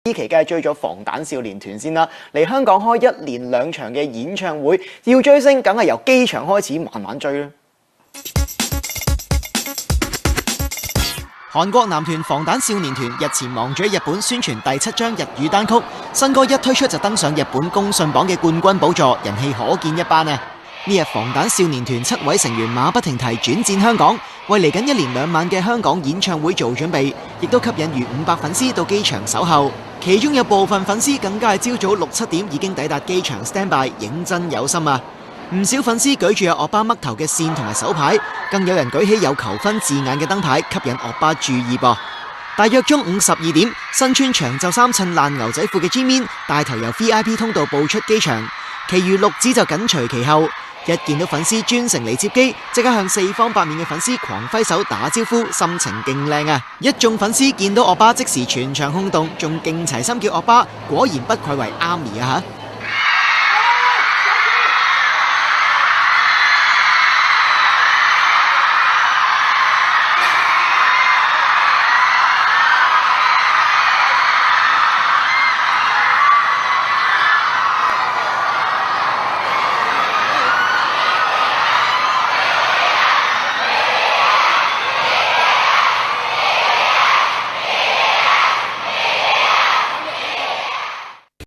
呢期梗係追咗防彈少年團先啦，嚟香港開1連2場嘅演唱會，要追星梗係由機場開始慢慢追啦。韓國男團防彈少年團日前忙住喺日本宣傳第7張日語單曲，新歌一推出就登上日本公信榜嘅冠軍寶座，人氣可見一斑啊！呢日防彈少年團7位成員馬不停蹄轉戰香港，為嚟緊1連2晚嘅香港演唱會做準備，亦都吸引逾500粉絲到機場守候。其中有部分粉絲更加係朝早6、7點已經抵達機場 stand by， 認真有心啊！唔少粉絲舉住有惡巴嘜頭嘅線同埋手牌，更有人舉起有求婚字眼嘅燈牌，吸引惡巴注意噃。大約中午12點，身穿長袖衫襯爛牛仔褲嘅 Jimin 帶頭由 VIP 通道步出機場，其餘6子就緊隨其後。一見到粉絲專程嚟接機，即刻向4方8面嘅粉絲狂揮手打招呼，心情勁靚啊！一眾粉絲見到惡巴即時全場轟動，仲勁齊心叫惡巴，果然不愧為ARMY啊嚇！